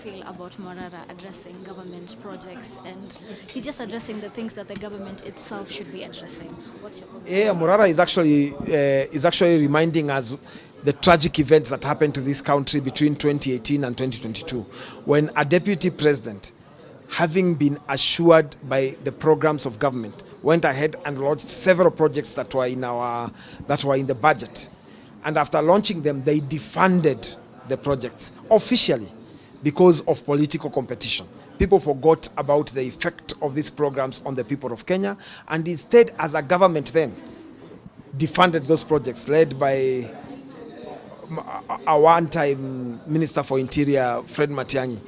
feel about Morara addressing government projects and he just addressing the things that the government itself should be addressing? What's your opinion? Yeah, Morara is actually reminding us the tragic events that happened to this country between 2018 and 2022, when a deputy president, having been assured by the programs of government, went ahead and launched several projects that were in the budget. And after launching them, they defunded the projects officially because of political competition. People forgot about the effect of these programs on the people of Kenya, and instead, as a government then, defunded those projects led by a one-time Minister for Interior, Fred Matiang'i,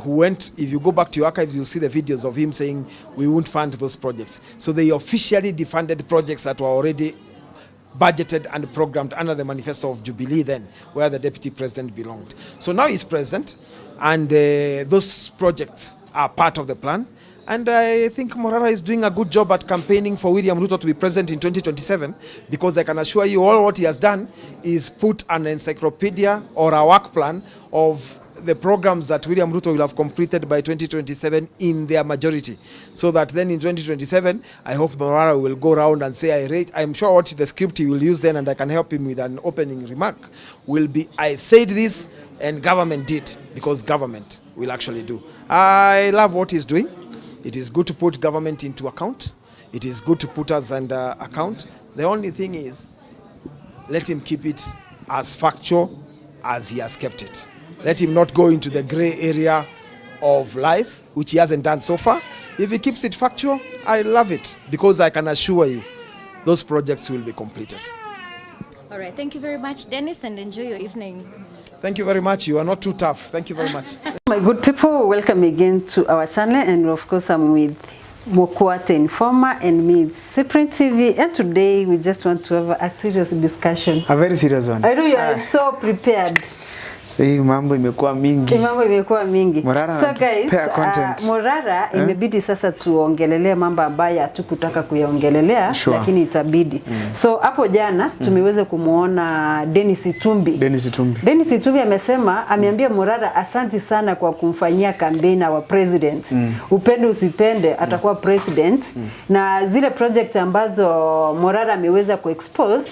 who went, if you go back to your archives, you'll see the videos of him saying, we won't fund those projects. So they officially defunded projects that were already budgeted and programmed under the manifesto of Jubilee then, where the deputy president belonged. So now he's president, and those projects are part of the plan. And I think Morara is doing a good job at campaigning for William Ruto to be president in 2027, because I can assure you all what he has done is put an encyclopedia or a work plan of the programs that William Ruto will have completed by 2027 in their majority. So that then in 2027, I hope Morara will go around and say, I'm sure what the script he will use then, and I can help him with an opening remark, will be, I said this and government did, because government will actually do. I love what he's doing. It is good to put government into account. It is good to put us under account. The only thing is, let him keep it as factual as he has kept it. Let him not go into the gray area of lies, which he hasn't done so far. If he keeps it factual, I love it, because I can assure you, those projects will be completed. All right, thank you very much, Dennis, and enjoy your evening. Thank you very much. You are not too tough. Thank you very much. My good people, welcome again to our channel, and of course I'm with Mokwate Informer and me it's Cyprian TV, and today we just want to have a serious discussion. A very serious one. I know you are so prepared. Hii mambo imekuwa mingi. Morara, so guys, Morara imebidi sasa tuongelelee mambo ambayo hatukutaka kuyaongelelea, lakini itabidi. So hapo jana tumeweza kumuona Dennis Itumbi. Dennis Itumbi amesema, ameambia Morara asanti sana kwa kumfanyia campaign wa president. Upende usipende atakuwa president, na zile project ambazo Morara ameweza kuexpose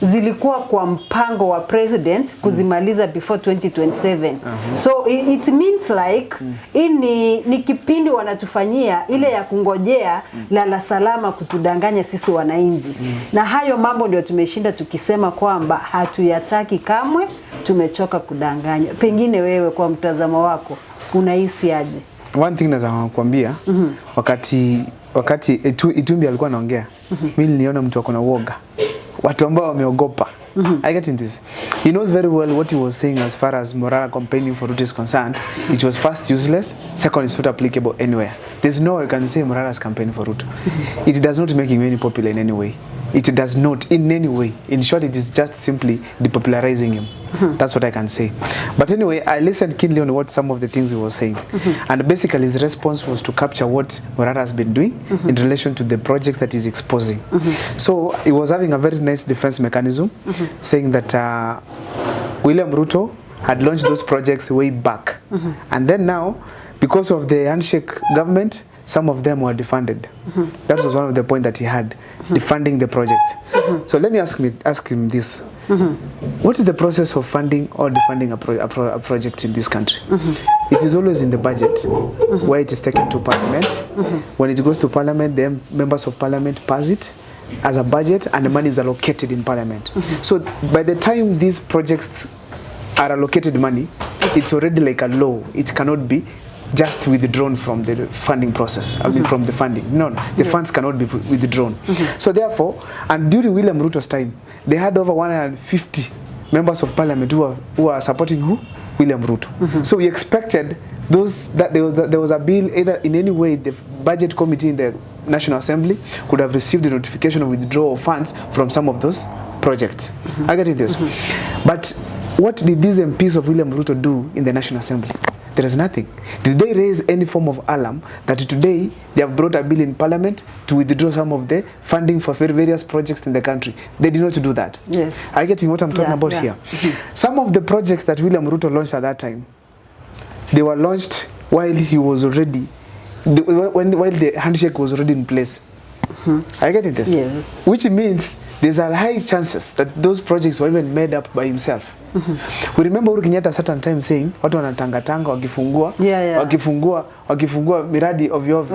zilikuwa kwa mpango wa president kuzimaliza before 2027. So it means like ni kipindi wanatufanyia ile ya kungojea lala salama kutudanganya sisi wananchi. Na hayo mambo ndio tumeshinda tukisema kwamba hatuyataki kamwe, tumechoka kudanganya. Pengine wewe kwa mtazamo wako unahisi aje? One thing naweza kukuambia, wakati Itumbi alikuwa anaongea, mimi niliona mtu akona uoga. Watu ambao wameogopa. I get in this. He knows very well what he was saying as far as Morara campaigning for Ruto is concerned. It was first useless, second it's not applicable anywhere. There's no way you can say Morara's campaign for Ruto. It does not make him any popular in any way. It does not in any way. In short, it is just simply depopularizing him. That's what I can say. But anyway, I listened keenly on what some of the things he was saying. And basically his response was to capture what Morara has been doing in relation to the projects that he's exposing. So he was having a very nice defense mechanism, saying that William Ruto had launched those projects way back. And then now, because of the handshake government, some of them were defunded. That was one of the points that he had, defunding the project. So let me ask him this. What is the process of funding or defunding a project in this country? It is always in the budget, where it is taken to parliament. When it goes to parliament, the members of parliament pass it as a budget, and the money is allocated in parliament. So by the time these projects are allocated money, it's already like a law. It cannot be just withdrawn from the funding process. I mean, from the funding. No, the funds cannot be withdrawn. So therefore, and during William Ruto's time, they had over 150 members of parliament who are supporting who? William Ruto. So we expected that there was a bill, either in any way the budget committee in the National Assembly could have received a notification of withdrawal of funds from some of those projects. I get this. But what did these MPs of William Ruto do in the National Assembly? There is nothing. Did they raise any form of alarm that today they have brought a bill in parliament to withdraw some of the funding for various projects in the country? They did not do that. Yes. Are you getting what I'm talking about here? Some of the projects that William Ruto launched at that time, they were launched while he was already, while the handshake was already in place. Are you getting this? Yes. Which means there's a high chances that those projects were even made up by himself. We remember Uhuru Kenyatta a certain time saying watu wanatangatanga wakifungua miradi ovyo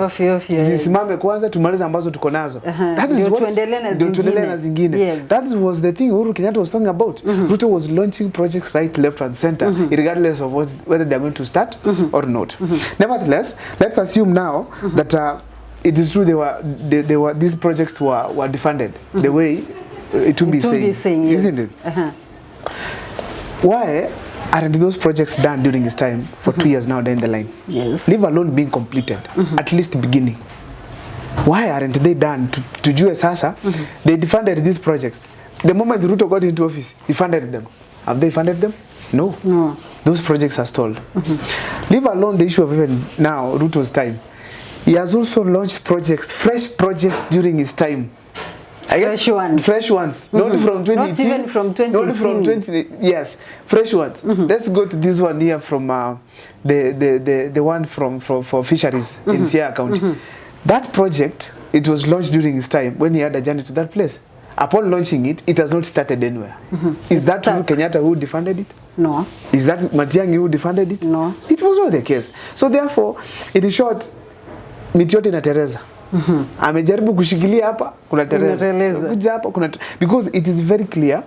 zisimame kwanza tumalize ambazo tuko nazo. That is what tuendelee na zingine. Yes. That was the thing Uhuru Kenyatta was talking about. Ruto was launching projects right, left and center regardless of whether they are going to start or not. Nevertheless, let's assume now that it is true they were these projects were defunded the way Itumbi is saying, yes. Isn't it? Why aren't those projects done during his time for 2 years now down the line? Yes. Leave alone being completed, at least the beginning. Why aren't they done to Jue Sasa? They defunded these projects. The moment Ruto got into office, he funded them. Have they funded them? No. No. Those projects are stalled. Leave alone the issue of even now, Ruto's time. He has also launched projects, fresh projects during his time. Fresh ones. Not from 2018. Not even from 2018. Not from 20. Yes, fresh ones. Let's go to this one here from the one for fisheries in Sierra County. That project, it was launched during his time when he had a journey to that place. Upon launching it, it has not started anywhere. Is that Uhuru Kenyatta who defunded it? No. Is that Matiang'i who defunded it? No. It was not the case. So therefore, in short, miti yote na Teresa. Amejaribu kushikilia hapa kuna Teresa. Kuja hapa kuna because it is very clear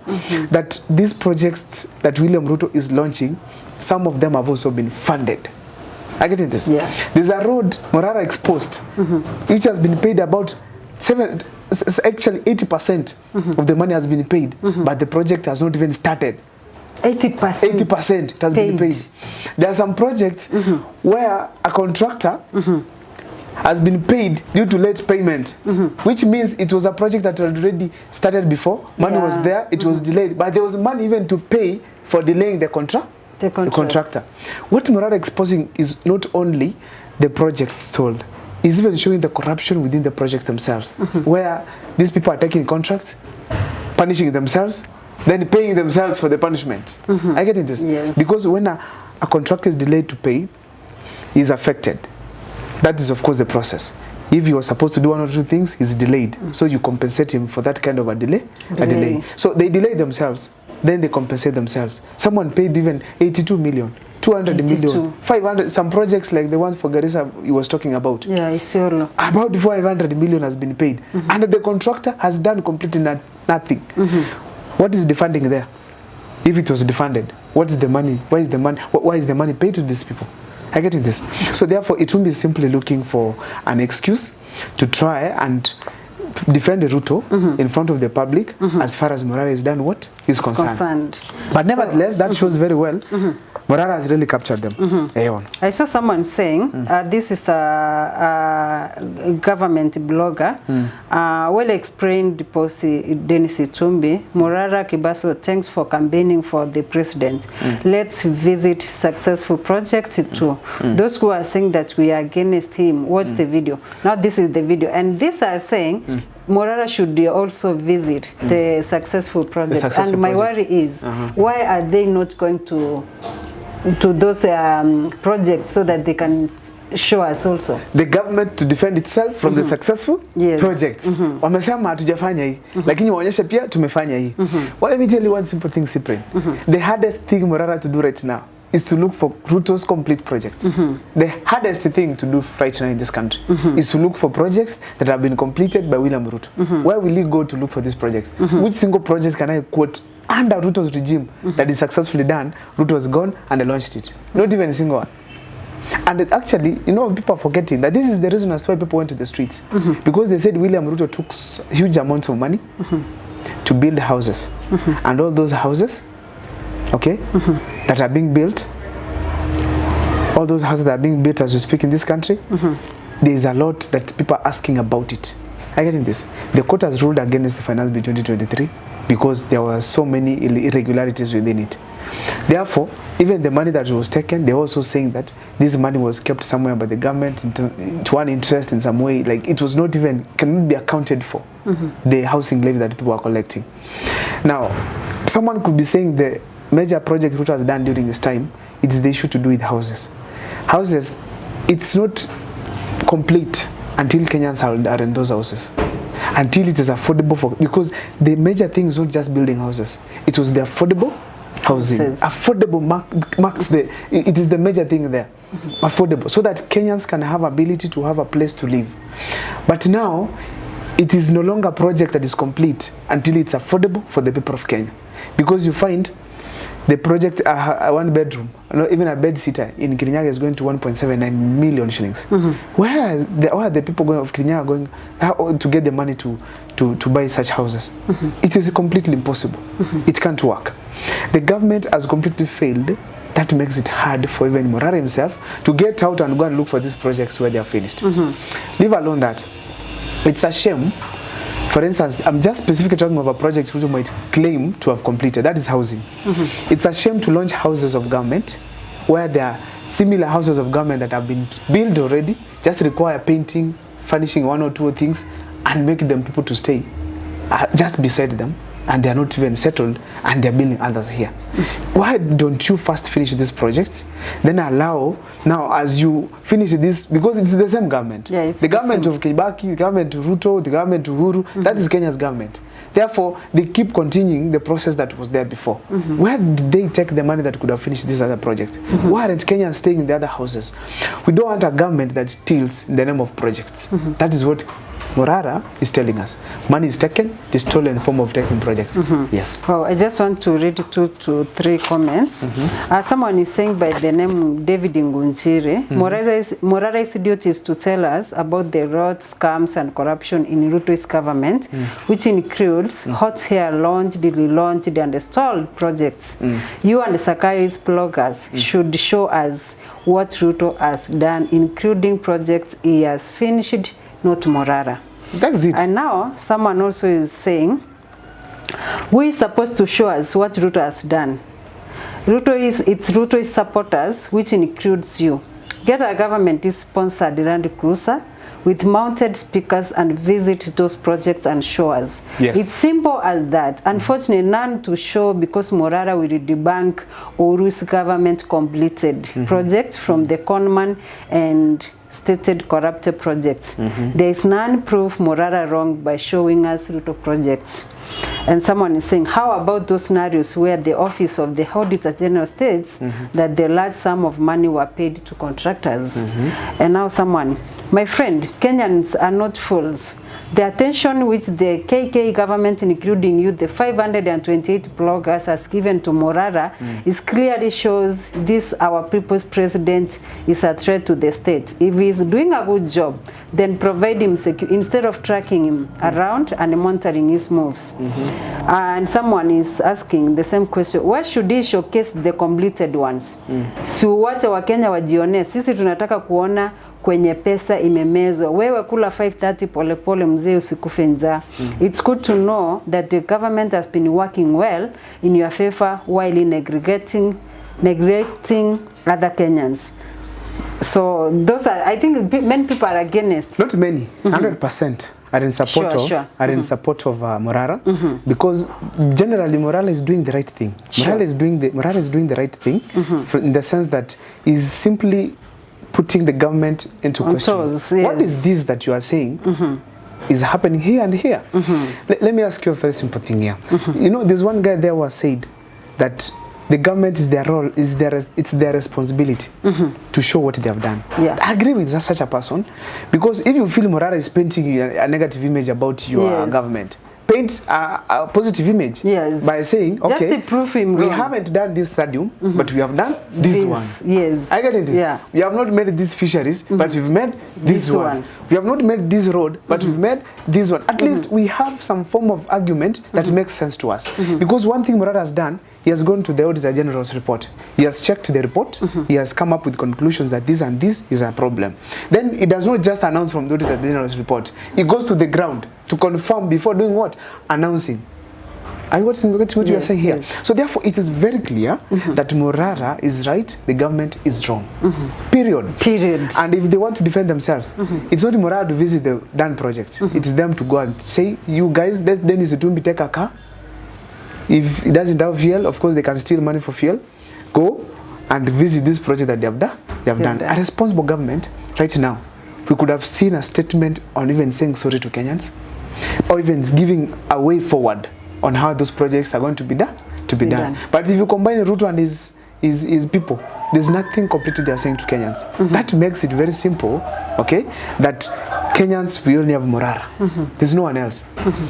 that these projects that William Ruto is launching, some of them have also been funded. I get this. Yeah. There's a road Morara exposed, which has been paid about 80% of the money has been paid, but the project has not even started. 80% has been paid. There are some projects where a contractor has been paid due to late payment, which means it was a project that already started before. Money was there, it was delayed, but there was money even to pay for delaying the contractor. What Morara exposing is not only the projects stalled, it's even showing the corruption within the projects themselves, where these people are taking contracts, punishing themselves, then paying themselves for the punishment. I get in this? Yes. Because when a contractor is delayed to pay, he is affected. That is, of course, the process. If you are supposed to do one or two things, he's delayed. So you compensate him for that kind of a delay. So they delay themselves, then they compensate themselves. Someone paid even 82 million, 200 million, 500, some projects like the one for Garissa he was talking about. Yeah, it's all. About 500 million has been paid. And the contractor has done completely nothing. What is defunding there? If it was defunded, what is the money? Why is the money paid to these people? I get this. So therefore, Itumbi is simply looking for an excuse to try and defend Ruto in front of the public as far as Morara is done what is concerned. But nevertheless, that shows very well Morara has really captured them. I saw someone saying, this is a government blogger, well explained policy Dennis Itumbi, Morara Kebaso, thanks for campaigning for the president. Let's visit successful projects too. Those who are saying that we are against him, watch the video. Now this is the video. And these are saying, Morara should also visit the successful projects. And my worry is, why are they not going to those projects so that they can show us also? The government to defend itself from the successful projects. Wamesema hatujafanya hii, lakini waonyeshe pia tumefanya hii. Well, let me tell you one simple thing, Cyprian. The hardest thing Morara to do right now is to look for Ruto's complete projects. The hardest thing to do right now in this country is to look for projects that have been completed by William Ruto. Where will he go to look for these projects? Which single project can I quote under Ruto's regime that is successfully done? Ruto has gone and launched it. Not even a single one. And actually, you know, people are forgetting that this is the reason as why people went to the streets. Because they said William Ruto took huge amounts of money to build houses. And all those houses, that are being built, all those houses that are being built as we speak in this country, there is a lot that people are asking about it. I get in this. The court has ruled against the finance bill 2023 because there were so many irregularities within it. Therefore, even the money that was taken, they're also saying that this money was kept somewhere by the government to one interest in some way, like it was not even, cannot be accounted for, the housing levy that people are collecting. Now, someone could be saying the major project Ruto has done during this time, it is the issue to do with houses. houses, it's not complete until Kenyans are in those houses. Until it is affordable for, because the major thing is not just building houses. It was the affordable housing. Affordable marks it is the major thing there. Affordable, so that Kenyans can have ability to have a place to live. But now, it is no longer a project that is complete until it's affordable for the people of Kenya. Because you find the project, one bedroom, even a bed sitter in Kirinyaga is going to 1.79 million shillings. Where are the people of Kirinyaga going to get the money to buy such houses? It is completely impossible. It can't work. The government has completely failed. That makes it hard for even Morara himself to get out and go and look for these projects where they are finished. Leave alone that. It's a shame. For instance, I'm just specifically talking about a project which you might claim to have completed. That is housing. It's a shame to launch houses of government where there are similar houses of government that have been built already, just require painting, furnishing one or two things, and making them people to stay just beside them, and they are not even settled, and they're building others here. Why don't you first finish these projects, then allow, now as you finish this, because it's the same government. Yeah, the government of Kibaki, the government of Ruto, the government of Uhuru, that is Kenya's government. Therefore, they keep continuing the process that was there before. Where did they take the money that could have finished these other projects? Why aren't Kenyans staying in the other houses? We don't want a government that steals in the name of projects. That is what Morara is telling us. Money is taken, the stolen form of taking projects. Yes. Oh, I just want to read 2 to 3 comments. Someone is saying by the name David Ngunjiri, Morara's duty is to tell us about the road scams and corruption in Ruto's government, which includes hot air launched, relaunched, and stalled projects. You and Sakayo's bloggers should show us what Ruto has done, including projects he has finished, not Morara. That's it. And now someone also is saying, who is supposed to show us what Ruto has done? It's Ruto's supporters, which includes you. Get a government-sponsored Land Cruiser with mounted speakers and visit those projects and show us. Yes. It's simple as that. Unfortunately, none to show because Morara will debunk Uru's government completed projects from the conman and stated corrupted projects. There is none proof Morara wrong by showing us Ruto projects. And someone is saying, how about those scenarios where the office of the Auditor General states that the large sum of money were paid to contractors? And now someone, my friend, Kenyans are not fools. The attention which the KK government, including you, the 528 bloggers, has given to Morara is clearly shows this our people's president is a threat to the state. If he is doing a good job, then provide him security instead of tracking him around and monitoring his moves. And someone is asking the same question, why should he showcase the completed ones? So wacha Wakenya wajione, sisi tunataka kuona kwenye pesa imemezwa. Wewe kula 530 pole pole mzee usikufe njaa. It's good to know that the government has been working well in your favor while neglecting other Kenyans. So those are, I think many people are against. Not many, 100% are in support in support of Morara, because generally Morara is doing the right thing. Morara is doing the right thing in the sense that he's simply putting the government into question. Yes. What is this that you are saying is happening here and here? Let me ask you a very simple thing here. You know, there's one guy there who has said that the government is their role, it's their responsibility to show what they have done. I agree with such a person, because if you feel Morara is painting a negative image about your government, paint a positive image by saying, okay, just to prove him we haven't done this stadium, but we have done this one. I get it. We have not made these fisheries, but we've made this one. We have not made this road, but we've made this one. At least we have some form of argument that makes sense to us. Because one thing Morara has done, he has gone to the Auditor General's report. He has checked the report. He has come up with conclusions that this and this is a problem. Then he does not just announce from the Auditor General's report. He goes to the ground to confirm before doing what? Announcing. Are you watching what you are saying here? So therefore, it is very clear that Morara is right, the government is wrong. Period. And if they want to defend themselves, it's not Morara to visit the done project. It's them to go and say, you guys, let Dennis Itumbi take a car. If it doesn't have fuel, of course they can steal money for fuel. Go and visit this project that they have done. A responsible government right now, we could have seen a statement on even saying sorry to Kenyans, or even giving a way forward on how those projects are going to be done. But if you combine Ruto and his people, there's nothing completely they are saying to Kenyans. That makes it very simple, okay, that Kenyans, we only have Morara. There's no one else.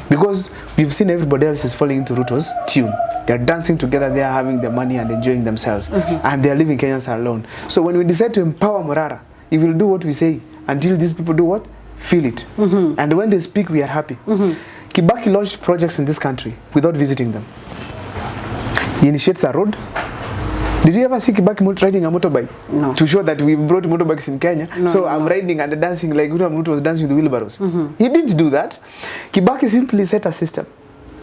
Because we've seen everybody else is falling into Ruto's tune. They're dancing together, they are having the money and enjoying themselves. And they're leaving Kenyans alone. So when we decide to empower Morara, he will do what we say until these people do what? Feel it. And when they speak, we are happy. Kibaki launched projects in this country without visiting them. He initiates a road. Did you ever see Kibaki riding a motorbike? No. To show that we brought motorbikes in Kenya. No, so I'm riding and dancing like William Ruto was dancing with wheelbarrows. He didn't do that. Kibaki simply set a system.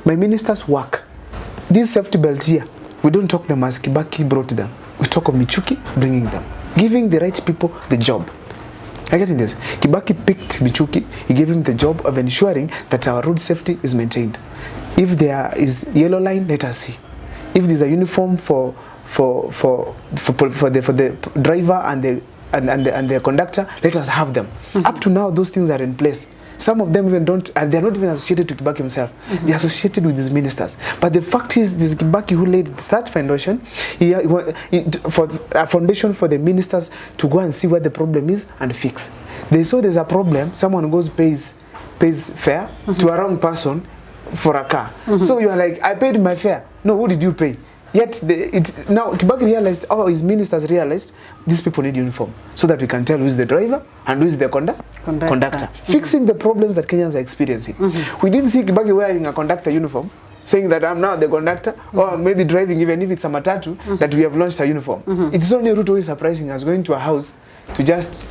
My ministers work. This safety belt here, we don't talk them as Kibaki brought them. We talk of Michuki bringing them. Giving the right people the job. I get in this. Kibaki picked Michuki. He gave him the job of ensuring that our road safety is maintained. If there is yellow line, let us see. If there's a uniform for the driver and the conductor, let us have them. Up to now, those things are in place. Some of them even don't, and they're not even associated to Kibaki himself. They're associated with his ministers. But the fact is, this Kibaki who laid that foundation, for a foundation for the ministers to go and see where the problem is and fix. They saw there's a problem, someone goes pays fare to a wrong person for a car. So you are like, I paid my fare. No, who did you pay? Yet now Kibaki realized, his ministers realized, these people need uniform so that we can tell who is the driver and who is the conductor. Fixing the problems that Kenyans are experiencing. We didn't see Kibaki wearing a conductor uniform, saying that I'm now the conductor, or maybe driving, even if it's a matatu, that we have launched a uniform. It's only Ruto who is surprising us, going to a house to just...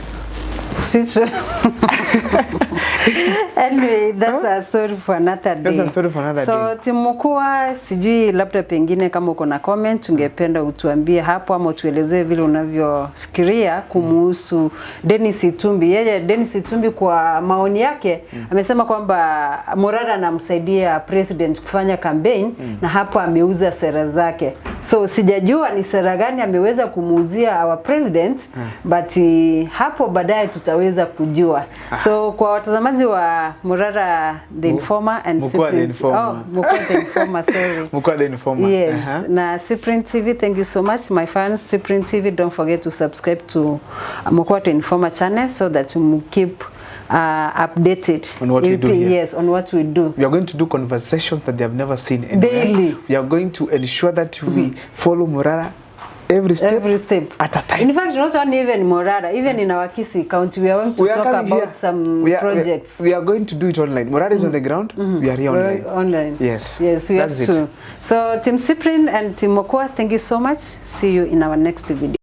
Anyway, that's a story for another day. That's a story for another day. So Timukua, sijui labda pengine kama uko na comment ungependa utuambie hapo ama utuelezee vile unavyofikiria kumuhusu Dennis Itumbi. Yeye Dennis Itumbi kwa maoni yake amesema kwamba Morara anamsaidia president kufanya campaign na hapo ameuza sera zake. So sijajua ni sera gani ameweza kumuuzia our president, but hapo baadaye tutaweza kujua. So kwa watazamaji wa Morara the Informer and Mukua the Informer. Mukua the Informer, sorry. Mukua the Informer. Yes. Na Cyprian TV, thank you so much, my fans. Cyprian TV, don't forget to subscribe to Mukua the Informer channel so that you keep updated on what we do here. Yes, on what we do. We are going to do conversations that they have never seen anywhere. Daily. We are going to ensure that we follow Morara every step at a time. In fact, not only even Morara, even in our Kisii County, we are going to talk about here. some projects. We are going to do it online. Morara is on the ground. We are here online. Online. Yes. Yes, we have to. So, Team Cyprian and Team Mokua, thank you so much. See you in our next video.